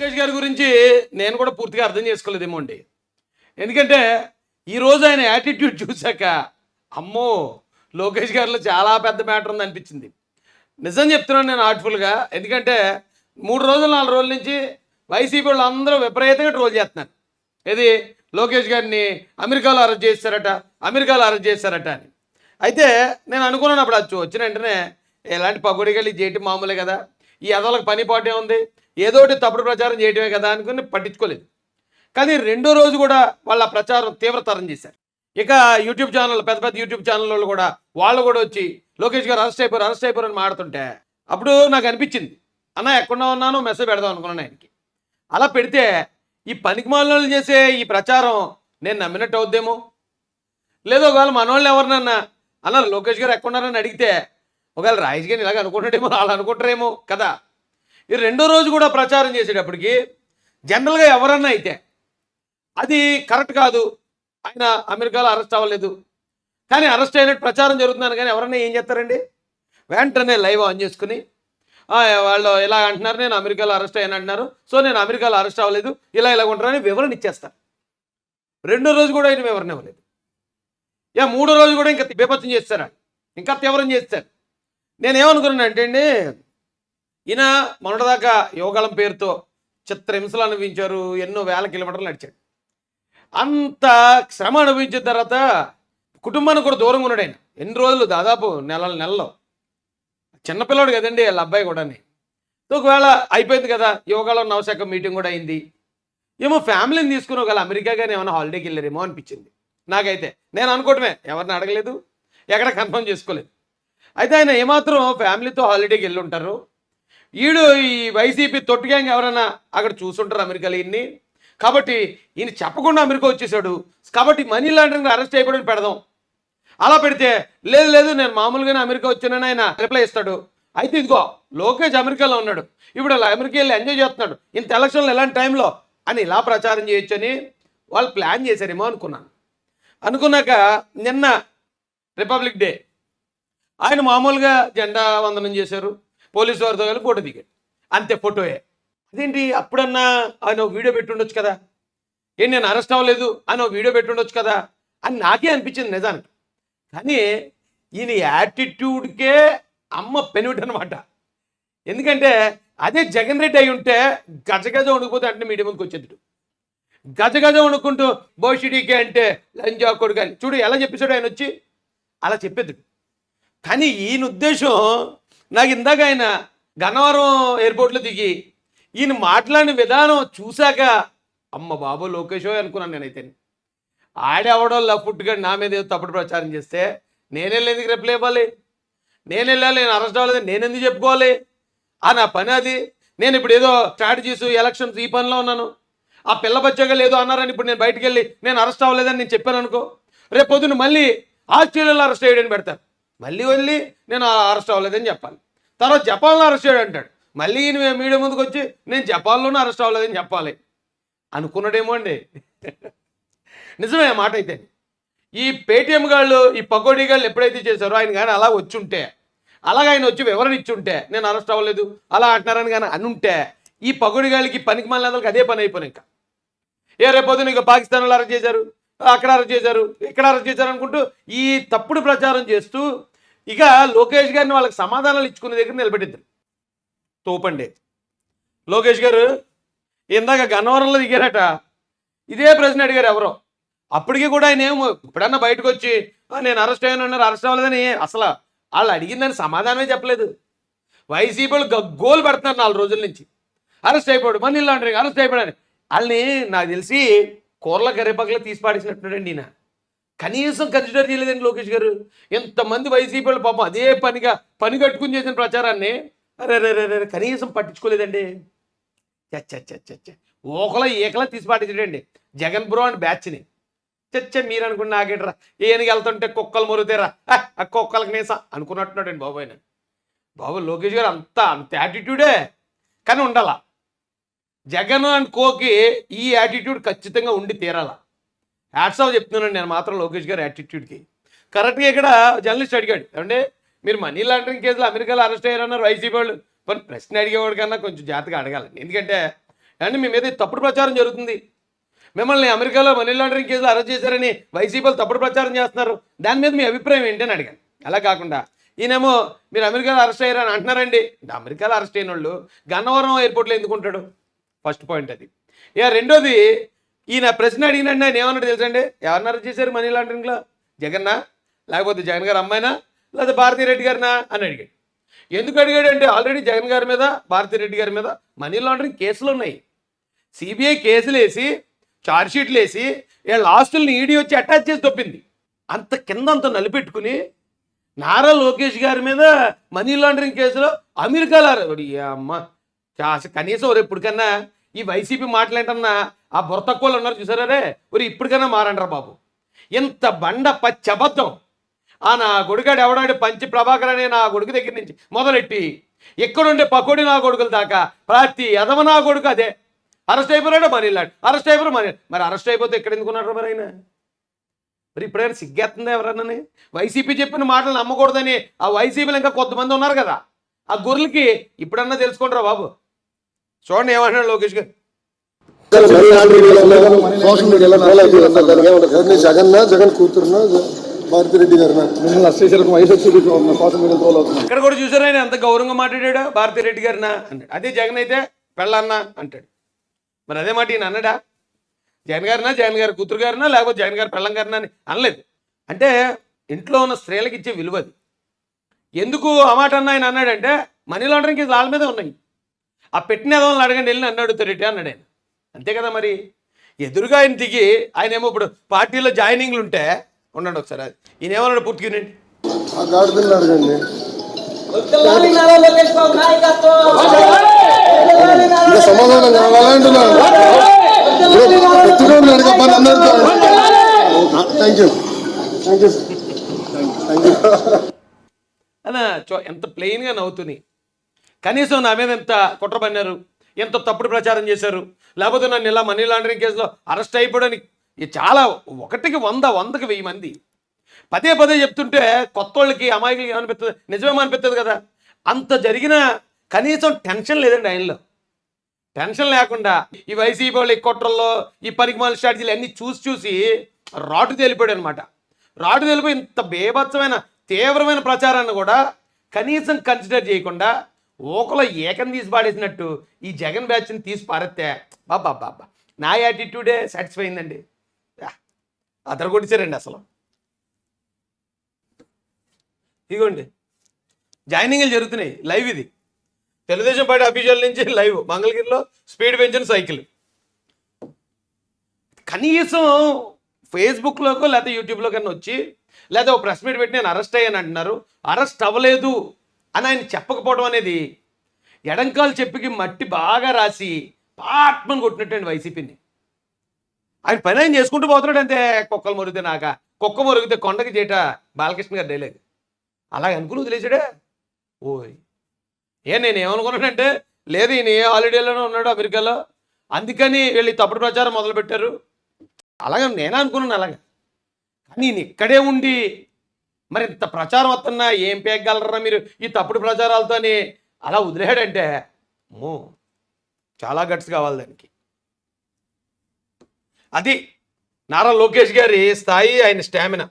లోకేష్ గారి గురించి నేను కూడా పూర్తిగా అర్థం చేసుకోలేదేమో అండి. ఎందుకంటే ఈరోజు ఆయన యాటిట్యూడ్ చూశాక అమ్మో! లోకేష్ గారిలో చాలా పెద్ద మ్యాటర్ ఉందనిపించింది. నిజం చెప్తున్నాను నేను హార్ట్‌ఫుల్‌గా. ఎందుకంటే 3 రోజులు 4 రోజుల నుంచి వైసీపీ వాళ్ళందరూ విపరీతంగా ట్రోల్ చేస్తున్నారు. ఏది లోకేష్ గారిని అమెరికాలో అరెస్ట్ చేసేసారట, అమెరికాలో అరెస్ట్ చేశారట అని. అయితే నేను అనుకున్నాను అప్పుడు అది వచ్చిన వెంటనే ఎలాంటి పకోడీగాళ్ళు ఇది చేయటం మామూలే కదా! ఈ ఎదవలకు పని పాటు ఏముంది? ఏదోటి తప్పుడు ప్రచారం చేయటమే కదా అనుకుని పట్టించుకోలేదు. కానీ రెండో రోజు కూడా వాళ్ళ ప్రచారం తీవ్రతరం చేశారు. ఇక యూట్యూబ్ ఛానల్ పెద్ద పెద్ద యూట్యూబ్ ఛానల్ వాళ్ళు కూడా వచ్చి లోకేష్ గారు అరెస్ట్ అయిపోయారు అని మాడుతుంటే అప్పుడు నాకు అనిపించింది, అన్న ఎక్కడో ఉన్నాను మెసేజ్ పెడదాం అనుకున్నాను ఆయనకి. అలా పెడితే ఈ పనికిమాలినోళ్ళు చేసే ఈ ప్రచారం నేను నమ్మినట్టు అవుద్దేమో, లేదో ఒకవేళ మనోళ్ళు ఎవరినన్నా అన్నారు లోకేష్ గారు ఎక్కడున్నారని అడిగితే ఒకవేళ రాజేష్ గారిని ఇలాగ అనుకుంటాడేమో వాళ్ళు అనుకుంటారేమో కదా. ఈ రెండో రోజు కూడా ప్రచారం చేసేటప్పటికి జనరల్గా ఎవరన్నా అయితే అది కరెక్ట్ కాదు, ఆయన అమెరికాలో అరెస్ట్ అవ్వలేదు కానీ అరెస్ట్ అయినట్టు ప్రచారం జరుగుతున్నాను కానీ ఎవరన్నా ఏం చేస్తారండి, వెంటనే లైవ్ ఆన్ చేసుకుని వాళ్ళు ఇలా అంటున్నారు నేను అమెరికాలో అరెస్ట్ అయ్యాను అంటున్నారు, సో నేను అమెరికాలో అరెస్ట్ అవ్వలేదు ఇలా ఉంటారని వివరణ ఇచ్చేస్తారు. రెండో రోజు కూడా ఆయన వివరణ ఇవ్వలేదు. మూడో రోజు కూడా ఇంకా బీభత్సం చేస్తారా, ఇంకా తీవ్రం చేస్తారు. నేనేమనుకున్నాను అంటే అండి, ఈయన మొన్నటిదాకా యోగాళం పేరుతో చిత్రహింసలు అనుభవించారు, ఎన్నో వేల కిలోమీటర్లు నడిచాడు. అంత శ్రమ అనుభవించిన తర్వాత కుటుంబానికి కూడా దూరంగా ఉన్నాడు ఆయన ఎన్ని రోజులు, దాదాపు నెలలో. చిన్నపిల్లాడు కదండి వాళ్ళ అబ్బాయి కూడాని. ఒకవేళ అయిపోయింది కదా, యోగాలో నవశాఖ మీటింగ్ కూడా అయింది, ఏమో ఫ్యామిలీని తీసుకుని ఒకవేళ అమెరికా కానీ ఏమైనా హాలిడేకి వెళ్ళారేమో అనిపించింది నాకైతే. నేను అనుకోవటమే, ఎవరిని అడగలేదు, ఎక్కడ కన్ఫర్మ్ చేసుకోలేదు. అయితే ఆయన ఏమాత్రం ఫ్యామిలీతో హాలిడేకి వెళ్ళి ఉంటారు. ఈడు ఈ వైసీపీ తొట్టు గ్యాంగ్ ఎవరైనా అక్కడ చూసుంటారు అమెరికాలో ఇన్ని, కాబట్టి ఈయన చెప్పకుండా అమెరికా వచ్చేసాడు కాబట్టి మనీ లాండరింగ్ అరెస్ట్ అయిపోయి పెడదాం. అలా పెడితే లేదు నేను మామూలుగానే అమెరికా వచ్చానని ఆయన రిప్లై ఇస్తాడు. అయితే ఇదిగో లోకేష్ అమెరికాలో ఉన్నాడు, ఇప్పుడు అలా అమెరికా వెళ్ళి ఎంజాయ్ చేస్తున్నాడు ఇంత ఎలక్షన్లు ఎలాంటి టైంలో అని ఇలా ప్రచారం చేయొచ్చని వాళ్ళు ప్లాన్ చేశారేమో అనుకున్నాక నిన్న రిపబ్లిక్ డే ఆయన మామూలుగా జెండా వందనం చేశారు, పోలీసు వారితో కలిసి ఫోటో దిగాడు, అంతే ఫోటోయే. అదేంటి అప్పుడన్నా ఆయన వీడియో పెట్టుండొచ్చు కదా, నేను అరెస్ట్ అవ్వలేదు అని వీడియో పెట్టుండొచ్చు కదా అని నాకే అనిపించింది నిజానికి. కానీ ఈయన యాటిట్యూడ్కే అమ్మ పెనుమిటి అనమాట. ఎందుకంటే అదే జగన్ రెడ్డి అయి ఉంటే గజగజ వణుకుపోతే అంటే మీడియా ముందుకు వచ్చేది, గజగజ వణుకుంటూ బోషిడీకే అంటే లంజా కొడుకు అని చూడు ఎలా చెప్పేశాడు ఆయన వచ్చి, అలా చెప్పేది. కానీ ఈయన ఉద్దేశం నాకు ఇందాక ఆయన గన్నవరం ఎయిర్పోర్ట్లో దిగి ఈయన మాట్లాడిన విధానం చూశాక అమ్మ బాబు లోకేషో అనుకున్నాను నేనైతే. ఆడేవడో లఫుట్గా నా మీద ఏదో తప్పుడు ప్రచారం చేస్తే నేనెళ్ళి ఎందుకు రిప్లై ఇవ్వాలి, నేను వెళ్ళాలి, నేను అరెస్ట్ అవ్వలేదు నేను ఎందుకు చెప్పుకోవాలి, నా పని అది. నేను ఇప్పుడు ఏదో స్ట్రాటజీస్ ఎలక్షన్స్ ఈ పనిలో ఉన్నాను, ఆ పిల్ల బచ్చగా లేదో అన్నారని ఇప్పుడు నేను బయటికి వెళ్ళి నేను అరెస్ట్ అవ్వలేదని నేను చెప్పాను అనుకో, రేపు పొద్దున్న మళ్ళీ ఆస్ట్రేలియాలో అరెస్ట్ చేయడని పెడతారు, మళ్ళీ వెళ్ళి నేను అరెస్ట్ అవ్వలేదని చెప్పాలి. తర్వాత జపాన్లో అరెస్ట్ చేయడం అంటాడు, మళ్ళీ మీడియా ముందుకు వచ్చి నేను జపాన్లోనే అరెస్ట్ అవ్వలేదని చెప్పాలి అనుకున్నాడేమో అండి. నిజమే మాట అయితే. ఈ పేటీఎం గాళ్ళు ఈ పకోడీ గాళ్ళు ఎప్పుడైతే చేశారో ఆయన కానీ అలా వచ్చి ఉంటే, అలాగ ఆయన వచ్చి వివరణ ఇచ్చి ఉంటే నేను అరెస్ట్ అవ్వలేదు అలా అంటున్నారని కానీ అనుంటే ఈ పకోడీ గాళ్ళకి పనికి మళ్ళీ అదే పని అయిపోయినాయి. ఇంకా రేపొద్దున ఇంకా పాకిస్తాన్లో అరెస్ట్ చేశారు, అక్కడ అరెస్ట్ చేశారు, ఇక్కడ అరెస్ట్ చేశారు అనుకుంటూ ఈ తప్పుడు ప్రచారం చేస్తూ ఇక లోకేష్ గారిని వాళ్ళకి సమాధానాలు ఇచ్చుకునే దగ్గర నిలబెట్టిద్దరు. తోపండి లోకేష్ గారు ఇందాక గన్నవరంలో దిగారట, ఇదే ప్రశ్న అడిగారు ఎవరో. అప్పటికి కూడా ఆయన ఏమో ఇప్పుడన్నా బయటకు వచ్చి నేను అరెస్ట్ అయ్యాను అరెస్ట్ అవ్వలేదని అసలు వాళ్ళు అడిగిందని సమాధానమే చెప్పలేదు. వైసీపీ వాళ్ళు గోలు పెడుతున్నారు 4 రోజుల నుంచి, అరెస్ట్ అయిపోయాడు మనీ లాండరింగ్ అరెస్ట్ అయిపోయాడని. వాళ్ళని నాకు తెలిసి కూరల కరివేపాకులో తీసి పాడేసినట్టున్నాడండి ఈయన. కనీసం కన్సిడర్ చేయలేదండి లోకేష్ గారు. ఎంతమంది వైసీపీ వాళ్ళు పాపం అదే పనిగా పని కట్టుకుని చేసిన ప్రచారాన్ని అరే కనీసం పట్టించుకోలేదండి. ఓకలా ఏకలా తీసి పాటించడండి జగన్ బ్రో అని బ్యాచ్ని. మీరు అనుకున్న నాగేటరా ఏనుగు వెళ్తుంటే కుక్కలు మొరుగుతారా ఆ కుక్కలకి నేసా అనుకున్నట్టున్నాడండి బాబు ఆయన. బాబు లోకేష్ గారు అంత యాటిట్యూడే కానీ ఉండాలా. జగన్ అండ్ కోకి ఈ యాటిట్యూడ్ ఖచ్చితంగా ఉండి తీరాలా. హ్యాట్స్ ఆఫ్ చెప్తున్నానండి నేను మాత్రం లోకేష్ గారు యాటిట్యూడ్కి. కరెక్ట్గా ఇక్కడ జర్నలిస్ట్ అడిగాడు, అంటే మీరు మనీ లాండరింగ్ కేసులో అమెరికాలో అరెస్ట్ అయ్యారన్నారు వైసీపీ వాళ్ళు. ప్రశ్న అడిగేవాడి కన్నా కొంచెం జాగ్రత్తగా అడగాలండి. ఎందుకంటే అండ్ మీ మీద తప్పుడు ప్రచారం జరుగుతుంది, మిమ్మల్ని అమెరికాలో మనీ లాండరింగ్ కేసులో అరెస్ట్ చేశారని వైసీపీలు తప్పుడు ప్రచారం చేస్తున్నారు, దాని మీద మీ అభిప్రాయం ఏంటి అని అడిగాను. అలా కాకుండా ఈయనేమో మీరు అమెరికాలో అరెస్ట్ అయ్యారని అంటున్నారండి. అమెరికాలో అరెస్ట్ అయిన వాళ్ళు గన్నవరం ఎయిర్పోర్ట్లో ఎందుకుంటాడు? ఫస్ట్ పాయింట్ అది. ఇక రెండోది, ఈయన ప్రశ్న అడిగినండి ఆయన ఏమన్నాడు తెలుసండి? ఎవరిని అరెస్ట్ చేశారు మనీ లాండరింగ్లో? జగన్నా, లేకపోతే జగన్ గారు అమ్మాయినా, లేకపోతే భారతీరెడ్డి గారినా అని అడిగాడు. ఎందుకు అడిగాడంటే ఆల్రెడీ జగన్ గారి మీద భారతీరెడ్డి గారి మీద మనీ లాండరింగ్ కేసులు ఉన్నాయి. సిబిఐ కేసులు వేసి ఛార్జ్షీట్లు వేసి వీళ్ళ ఆస్తుల్ని ఈడీ వచ్చి అటాచ్ చేసి తప్పింది. అంత కింద అంత నలిపెట్టుకుని నారా లోకేష్ గారి మీద మనీ లాండరింగ్ కేసులో అమెరికాలో అమ్మ కనీసం ఎప్పటికన్నా ఈ వైసీపీ మాటలేంటన్నా ఆ బుర్ర తక్కువలు ఉన్నారు చూసారే, ఇప్పటికైనా మారంటారా బాబు. ఇంత బండ పచ్చబద్ధం నా కొడుకాడు ఎవడాడు పంచి ప్రభాకర్ అనే నా కొడుకు దగ్గర నుంచి మొదలెట్టి ఎక్కడుండే పకోడి నా కొడుకుల దాకా ప్రతి ఎదవ నా కొడుకు అదే. అరెస్ట్ అయిపోయాడు మనీ లాండ్, అరెస్ట్ అయిపోయారు మరి అరెస్ట్ అయిపోతే ఎక్కడ ఎందుకున్నారు మరి ఆయన? మరి ఇప్పుడైనా సిగ్గేస్తుందా ఎవరన్నా? వైసీపీ చెప్పిన మాటలు నమ్మకూడదని ఆ వైసీపీలు ఇంకా కొంతమంది ఉన్నారు కదా, ఆ గొర్రెలకి ఇప్పుడన్నా తెలుసుకుంటారా బాబు. చూడండి ఏమంటున్నాడు లోకేష్ గారు. జగన్ కూతురునా భారతిరెడ్డి గారు ఇక్కడ కూడా చూసారు ఆయన ఎంత గౌరవంగా మాట్లాడాడు. భారతిరెడ్డి గారినా అన్నాడు. అదే జగన్ అయితే పెళ్ళన్నా అంటాడు. మరి అదే మాట ఈయన అన్నాడా? జగన్ గారినా, జగన్ గారి కూతురు గారినా, లేకపోతే జగన్ గారి పెళ్ళం గారినా అని అనలేదు. అంటే ఇంట్లో ఉన్న స్త్రీలకు ఇచ్చే విలువది. ఎందుకు ఆ మాట అన్న ఆయన అన్నాడంటే మనీ లాండరింగ్ కేసు వాళ్ళ మీద ఉన్నాయి. ఆ పెట్టిన ఏదోని అడగండి వెళ్ళి నన్ను అడుగుతారేంటి అన్నాడు ఆయన. అంతే కదా మరి. ఎదురుగా ఆయన దిగి ఆయన ఏమో ఇప్పుడు పార్టీలో జాయినింగ్లు ఉంటే ఉండండి ఒకసారి అది ఈయన ఏమన్నాడు పూర్తిగా వినండి. అడగండి సమాధానం కావాలంటున్నాను. అలా ఎంత ప్లెయిన్గా నవ్వుతుంది. కనీసం నా మీద ఎంత కుట్ర పన్నారు, ఎంత తప్పుడు ప్రచారం చేశారు, లేకపోతే నన్ను ఇలా మనీ లాండరింగ్ కేసులో అరెస్ట్ అయిపోవడానికి చాలా 1కి 100, 100కి 1000 మంది పదే పదే చెప్తుంటే కొత్త వాళ్ళకి అమాయకులకి ఏమనిపిస్తుంది? నిజమేమో అనిపిస్తుంది కదా. అంత జరిగిన కనీసం టెన్షన్ లేదండి ఆయనలో. టెన్షన్ లేకుండా ఈ వైసీపీ వాళ్ళు ఈ కుట్రల్లో ఈ పనికిమాల స్ట్రాటజీలు అన్నీ చూసి రాటు తేలిపోయాడు అనమాట. రాటు తేలిపోయి ఇంత బేభత్సమైన తీవ్రమైన ప్రచారాన్ని కూడా కనీసం కన్సిడర్ చేయకుండా ఓకలో ఏకం తీసి పాడేసినట్టు ఈ జగన్ బ్యాచ్ని తీసి పారేస్తే బాబా నా యాటిట్యూడే సాటిస్ఫై అయిందండి. అదర కొట్టించారండి అసలు. ఇదిగోండి జాయినింగ్లు జరుగుతున్నాయి, లైవ్ ఇది. తెలుగుదేశం పార్టీ అఫీషియల్ నుంచి లైవ్ మంగళగిరిలో స్పీడ్ పెంచిన సైకిల్. కనీసం ఫేస్బుక్లోకో లేకపోతే యూట్యూబ్లో కన్నా వచ్చి లేదా ఒక ప్రెస్ మీట్ పెట్టి నేను అరెస్ట్ అయ్యాను అంటున్నారు. అరెస్ట్ అవ్వలేదు అని ఆయన చెప్పకపోవడం అనేది ఎడంకాలు చెప్పికి మట్టి బాగా రాసి పాట్మని కొట్టినట్టండి వైసీపీని. ఆయన పని ఆయన చేసుకుంటూ పోతున్నాడు అంతే. కుక్కలు మొరిగితే నాక, కుక్క మొరిగితే కొండకి చేట బాలకృష్ణ గారు డైలాగ్ అలాగ అనుకుని వదిలేసాడే. ఓయ్ నేను ఏమనుకున్నానంటే లేదు ఈయన ఏ హాలిడేలోనే ఉన్నాడు అమెరికాలో, అందుకని వీళ్ళు తప్పుడు ప్రచారం మొదలుపెట్టారు అలాగే నేను అనుకున్నాను. అలాగా కానీ నేను ఇక్కడే ఉండి మరి ఇంత ప్రచారం వస్తున్నా ఏం పేగలరా మీరు ఈ తప్పుడు ప్రచారాలతో అని అలా వదిలేడంటే చాలా గట్స్ కావాలి దానికి. అది నారా లోకేష్ గారి స్థాయి, ఆయన స్టామినా.